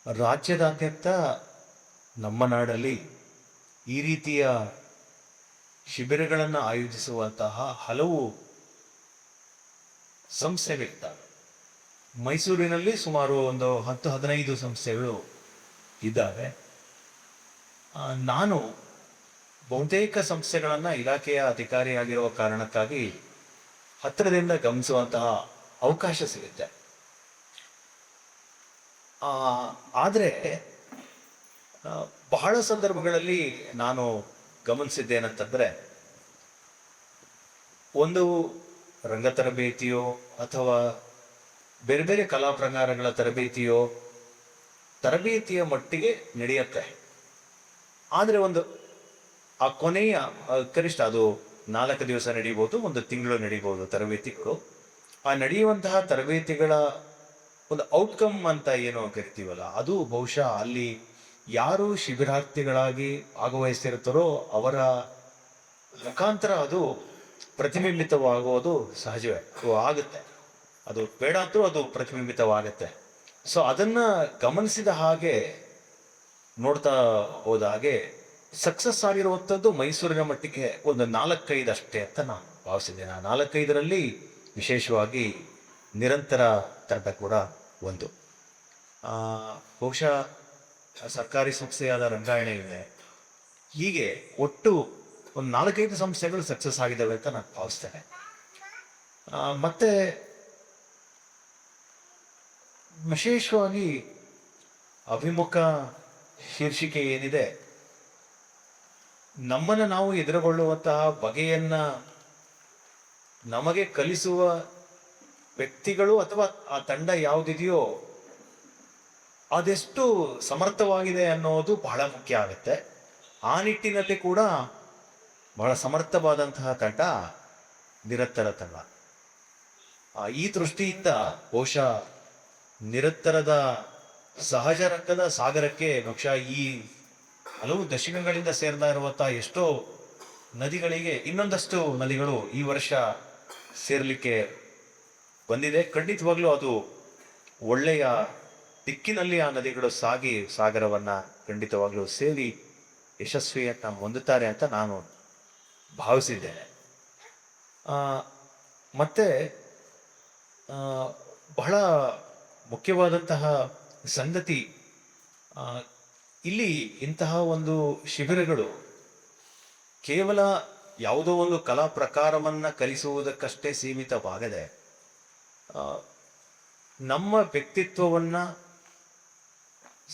ರಾಜ್ಯದಾದ್ಯಂತ ನಮ್ಮ ನಾಡಲ್ಲಿ ಈ ರೀತಿಯ ಶಿಬಿರಗಳನ್ನು ಆಯೋಜಿಸುವಂತಹ ಹಲವು ಸಂಸ್ಥೆಗಳಿದ್ದಾವೆ. ಮೈಸೂರಿನಲ್ಲಿ ಸುಮಾರು ಒಂದು 10-15 ಸಂಸ್ಥೆಗಳು ಇದ್ದಾವೆ. ನಾನು ಬಹುತೇಕ ಸಂಸ್ಥೆಗಳನ್ನು ಇಲಾಖೆಯ ಅಧಿಕಾರಿಯಾಗಿರುವ ಕಾರಣಕ್ಕಾಗಿ ಹತ್ತಿರದಿಂದ ಗಮನಿಸುವಂತಹ ಅವಕಾಶ ಸಿಗುತ್ತೆ. ಆದರೆ ಬಹಳ ಸಂದರ್ಭಗಳಲ್ಲಿ ನಾನು ಗಮನಿಸಿದ್ದೇನಂತಂದರೆ, ಒಂದು ರಂಗ ತರಬೇತಿಯೋ ಅಥವಾ ಬೇರೆ ಬೇರೆ ಕಲಾ ಪ್ರಕಾರಗಳ ತರಬೇತಿಯ ಮಟ್ಟಿಗೆ ನಡೆಯುತ್ತೆ. ಆದರೆ ಆ ಕೊನೆಯ ಕನಿಷ್ಠ ಅದು 4 ದಿವಸ ನಡೀಬೋದು, 1 ತಿಂಗಳು ನಡೀಬೋದು ತರಬೇತಿಗಳು. ಆ ನಡೆಯುವಂತಹ ತರಬೇತಿಗಳ ಒಂದು ಔಟ್ಕಮ್ ಅಂತ ಏನು ಕರಿತೀವಲ್ಲ, ಅದು ಬಹುಶಃ ಅಲ್ಲಿ ಯಾರು ಶಿಬಿರಾರ್ಥಿಗಳಾಗಿ ಭಾಗವಹಿಸ್ತಿರ್ತಾರೋ ಅವರ ಮುಖಾಂತರ ಅದು ಪ್ರತಿಬಿಂಬಿತವಾಗುವುದು ಸಹಜವೇ ಆಗುತ್ತೆ. ಅದು ಬೇಡ ಅಂತೂ ಅದು ಪ್ರತಿಬಿಂಬಿತವಾಗುತ್ತೆ. ಸೊ ಅದನ್ನ ಗಮನಿಸಿದ ಹಾಗೆ ನೋಡ್ತಾ ಹೋದ ಹಾಗೆ ಸಕ್ಸಸ್ ಆಗಿರುವಂಥದ್ದು ಮೈಸೂರಿನ ಮಟ್ಟಿಗೆ ಒಂದು 4-5 ಅಷ್ಟೇ ಅಂತ ನಾನು ಭಾವಿಸಿದ್ದೇನೆ. ಆ 4-5ರಲ್ಲಿ ವಿಶೇಷವಾಗಿ ನಿರಂತರ ತಂಡ ಕೂಡ ಒಂದು. ಬಹುಶಃ ಸರ್ಕಾರಿ ಸಂಸ್ಥೆಯಾದ ರಂಗಾಯಣ ಇದೆ. ಹೀಗೆ ಒಟ್ಟು ಒಂದು 4-5 ಸಂಸ್ಥೆಗಳು ಸಕ್ಸಸ್ ಆಗಿದ್ದಾವೆ ಅಂತ ನಾನು ಭಾವಿಸ್ತೇನೆ. ಮತ್ತೆ ವಿಶೇಷವಾಗಿ ಅಭಿಮುಖ ಶೀರ್ಷಿಕೆ ಏನಿದೆ, ನಮ್ಮನ್ನು ನಾವು ಎದುರುಗೊಳ್ಳುವಂತಹ ಬಗೆಯನ್ನ ನಮಗೆ ಕಲಿಸುವ ವ್ಯಕ್ತಿಗಳು ಅಥವಾ ಆ ತಂಡ ಯಾವುದಿದೆಯೋ ಅದೆಷ್ಟು ಸಮರ್ಥವಾಗಿದೆ ಅನ್ನೋದು ಬಹಳ ಮುಖ್ಯ ಆಗುತ್ತೆ. ಆ ನಿಟ್ಟಿನಲ್ಲಿ ಕೂಡ ಬಹಳ ಸಮರ್ಥವಾದಂತಹ ತಂಡ ನಿರಂತರ ತಂಡ. ಈ ದೃಷ್ಟಿಯಿಂದ ಬಹುಶಃ ನಿರಂತರದ ಸಹಜ ರಂಗದ ಸಾಗರಕ್ಕೆ ಬಹುಶಃ ಈ ಹಲವು ದಶಕಗಳಿಂದ ಸೇರ್ತಾ ಇರುವಂತಹ ಎಷ್ಟೋ ನದಿಗಳಿಗೆ ಇನ್ನೊಂದಷ್ಟು ನದಿಗಳು ಈ ವರ್ಷ ಸೇರ್ಲಿಕ್ಕೆ ಬಂದಿದೆ. ಖಂಡಿತವಾಗ್ಲೂ ಅದು ಒಳ್ಳೆಯ ದಿಕ್ಕಿನಲ್ಲಿ ಆ ನದಿಗಳು ಸಾಗಿ ಸಾಗರವನ್ನ ಖಂಡಿತವಾಗ್ಲೂ ಸೇರಿ ಯಶಸ್ವಿಯನ್ನ ಹೊಂದುತ್ತಾರೆ ಅಂತ ನಾನು ಭಾವಿಸಿದ್ದೇನೆ. ಮತ್ತೆ ಬಹಳ ಮುಖ್ಯವಾದಂತಹ ಸಂಗತಿ, ಇಲ್ಲಿ ಇಂತಹ ಒಂದು ಶಿಬಿರಗಳು ಕೇವಲ ಯಾವುದೋ ಒಂದು ಕಲಾ ಪ್ರಕಾರವನ್ನ ಕಲಿಸುವುದಕ್ಕಷ್ಟೇ ಸೀಮಿತವಾಗದೆ ನಮ್ಮ ವ್ಯಕ್ತಿತ್ವವನ್ನ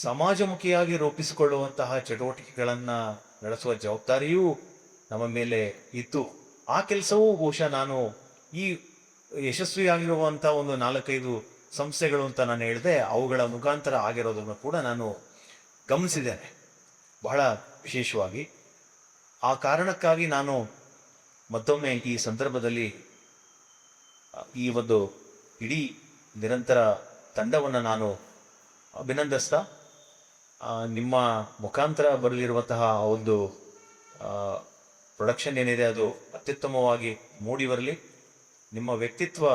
ಸಮಾಜಮುಖಿಯಾಗಿ ರೂಪಿಸಿಕೊಳ್ಳುವಂತಹ ಚಟುವಟಿಕೆಗಳನ್ನ ನಡೆಸುವ ಜವಾಬ್ದಾರಿಯೂ ನಮ್ಮ ಮೇಲೆ ಇತ್ತು. ಆ ಕೆಲಸವೂ ಬಹುಶಃ ನಾನು ಈ ಯಶಸ್ವಿಯಾಗಿರುವಂತಹ ಒಂದು 4-5 ಸಂಸ್ಥೆಗಳು ಅಂತ ನಾನು ಹೇಳಿದೆ, ಅವುಗಳ ಮುಖಾಂತರ ಆಗಿರೋದನ್ನು ಕೂಡ ನಾನು ಗಮನಿಸಿದ್ದೇನೆ ಬಹಳ ವಿಶೇಷವಾಗಿ. ಆ ಕಾರಣಕ್ಕಾಗಿ ನಾನು ಮತ್ತೊಮ್ಮೆ ಈ ಸಂದರ್ಭದಲ್ಲಿ ಈ ಒಂದು ಇಡೀ ನಿರಂತರ ತಂಡವನ್ನು ನಾನು ಅಭಿನಂದಿಸ್ತಾ, ನಿಮ್ಮ ಮುಖಾಂತರ ಬರಲಿರುವಂತಹ ಒಂದು ಪ್ರೊಡಕ್ಷನ್ ಏನಿದೆ ಅದು ಅತ್ಯುತ್ತಮವಾಗಿ ಮೂಡಿ ಬರಲಿ. ನಿಮ್ಮ ವ್ಯಕ್ತಿತ್ವ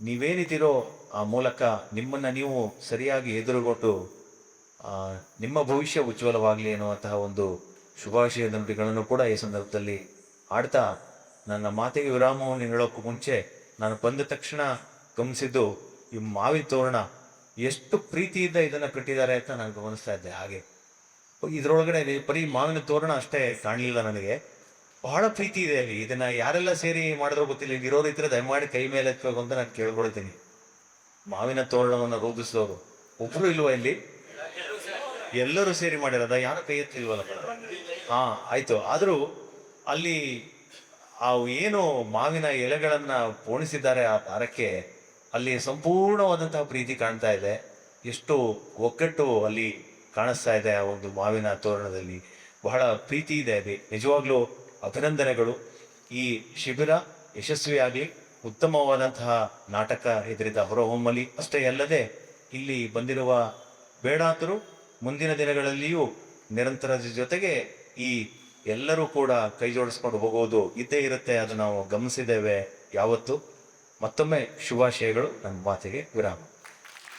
ನೀವೇನಿದ್ದೀರೋ ಆ ಮೂಲಕ ನಿಮ್ಮನ್ನು ನೀವು ಸರಿಯಾಗಿ ಎದುರುಗೊಟ್ಟು ನಿಮ್ಮ ಭವಿಷ್ಯ ಉಜ್ವಲವಾಗಲಿ ಎನ್ನುವಂತಹ ಒಂದು ಶುಭಾಶಯದ ನುಡಿಗಳನ್ನು ಕೂಡ ಈ ಸಂದರ್ಭದಲ್ಲಿ ಆಡ್ತಾ, ನನ್ನ ಮಾತಿಗೆ ವಿರಾಮವನ್ನು ಹೇಳೋಕ್ಕೂ ಮುಂಚೆ ನಾನು ಬಂದ ತಕ್ಷಣ ಗಮನಿಸಿದ್ದು ಈ ಮಾವಿನ ತೋರಣ ಎಷ್ಟು ಪ್ರೀತಿಯಿಂದ ಇದನ್ನು ಕಟ್ಟಿದ್ದಾರೆ ಅಂತ ನಾನು ಗಮನಿಸ್ತಾ ಇದ್ದೆ. ಹಾಗೆ ಇದರೊಳಗಡೆ ಬರೀ ಮಾವಿನ ತೋರಣ ಅಷ್ಟೇ ಕಾಣಲಿಲ್ಲ, ನನಗೆ ಬಹಳ ಪ್ರೀತಿ ಇದೆ ಅಲ್ಲಿ. ಇದನ್ನ ಯಾರೆಲ್ಲ ಸೇರಿ ಮಾಡಿದ್ರೂ ಗೊತ್ತಿಲ್ಲ, ಇರೋರು ಇದ್ರೆ ದಯಮಾಡಿ ಕೈ ಮೇಲೆ ಎತ್ತಬೇಕು ಅಂತ ನಾನು ಕೇಳ್ಕೊಳ್ತೀನಿ. ಮಾವಿನ ತೋರಣವನ್ನು ರೂಪಿಸಿದವರು ಒಬ್ರು ಇಲ್ವಾ ಇಲ್ಲಿ? ಎಲ್ಲರೂ ಸೇರಿ ಮಾಡಿರೋದ? ಯಾರು ಕೈ ಎತ್ತಿಲ್ವಲ್ಲ? ಆಯ್ತು. ಆದರೂ ಅಲ್ಲಿ ಏನು ಮಾವಿನ ಎಲೆಗಳನ್ನ ಪೋಣಿಸಿದ್ದಾರೆ ಆ ದಾರಕ್ಕೆ, ಅಲ್ಲಿ ಸಂಪೂರ್ಣವಾದಂತಹ ಪ್ರೀತಿ ಕಾಣ್ತಾ ಇದೆ. ಎಷ್ಟು ಒಗ್ಗಟ್ಟು ಅಲ್ಲಿ ಕಾಣಿಸ್ತಾ ಇದೆ ಆ ಒಂದು ಮಾವಿನ ತೋರಣದಲ್ಲಿ. ಬಹಳ ಪ್ರೀತಿ ಇದೆ ಅಲ್ಲಿ. ನಿಜವಾಗ್ಲೂ ಅಭಿನಂದನೆಗಳು. ಈ ಶಿಬಿರ ಯಶಸ್ವಿಯಾಗಲಿ, ಉತ್ತಮವಾದಂತಹ ನಾಟಕ ಇದರಿಂದ ಹೊರಹೊಮ್ಮಲಿ. ಅಷ್ಟೇ ಅಲ್ಲದೆ ಇಲ್ಲಿ ಬಂದಿರುವ ಬೇಡಾತರು ಮುಂದಿನ ದಿನಗಳಲ್ಲಿಯೂ ನಿರಂತರದ ಜೊತೆಗೆ ಈ ಎಲ್ಲರೂ ಕೂಡ ಕೈ ಜೋಡಿಸ್ಕೊಂಡು ಹೋಗೋದು ಇದ್ದೇ ಇರುತ್ತೆ, ಅದು ನಾವು ಗಮನಿಸಿದ್ದೇವೆ ಯಾವತ್ತು. ಮತ್ತೊಮ್ಮೆ ಶುಭಾಶಯಗಳು. ನನ್ನ ಮಾತಿಗೆ ವಿರಾಮ.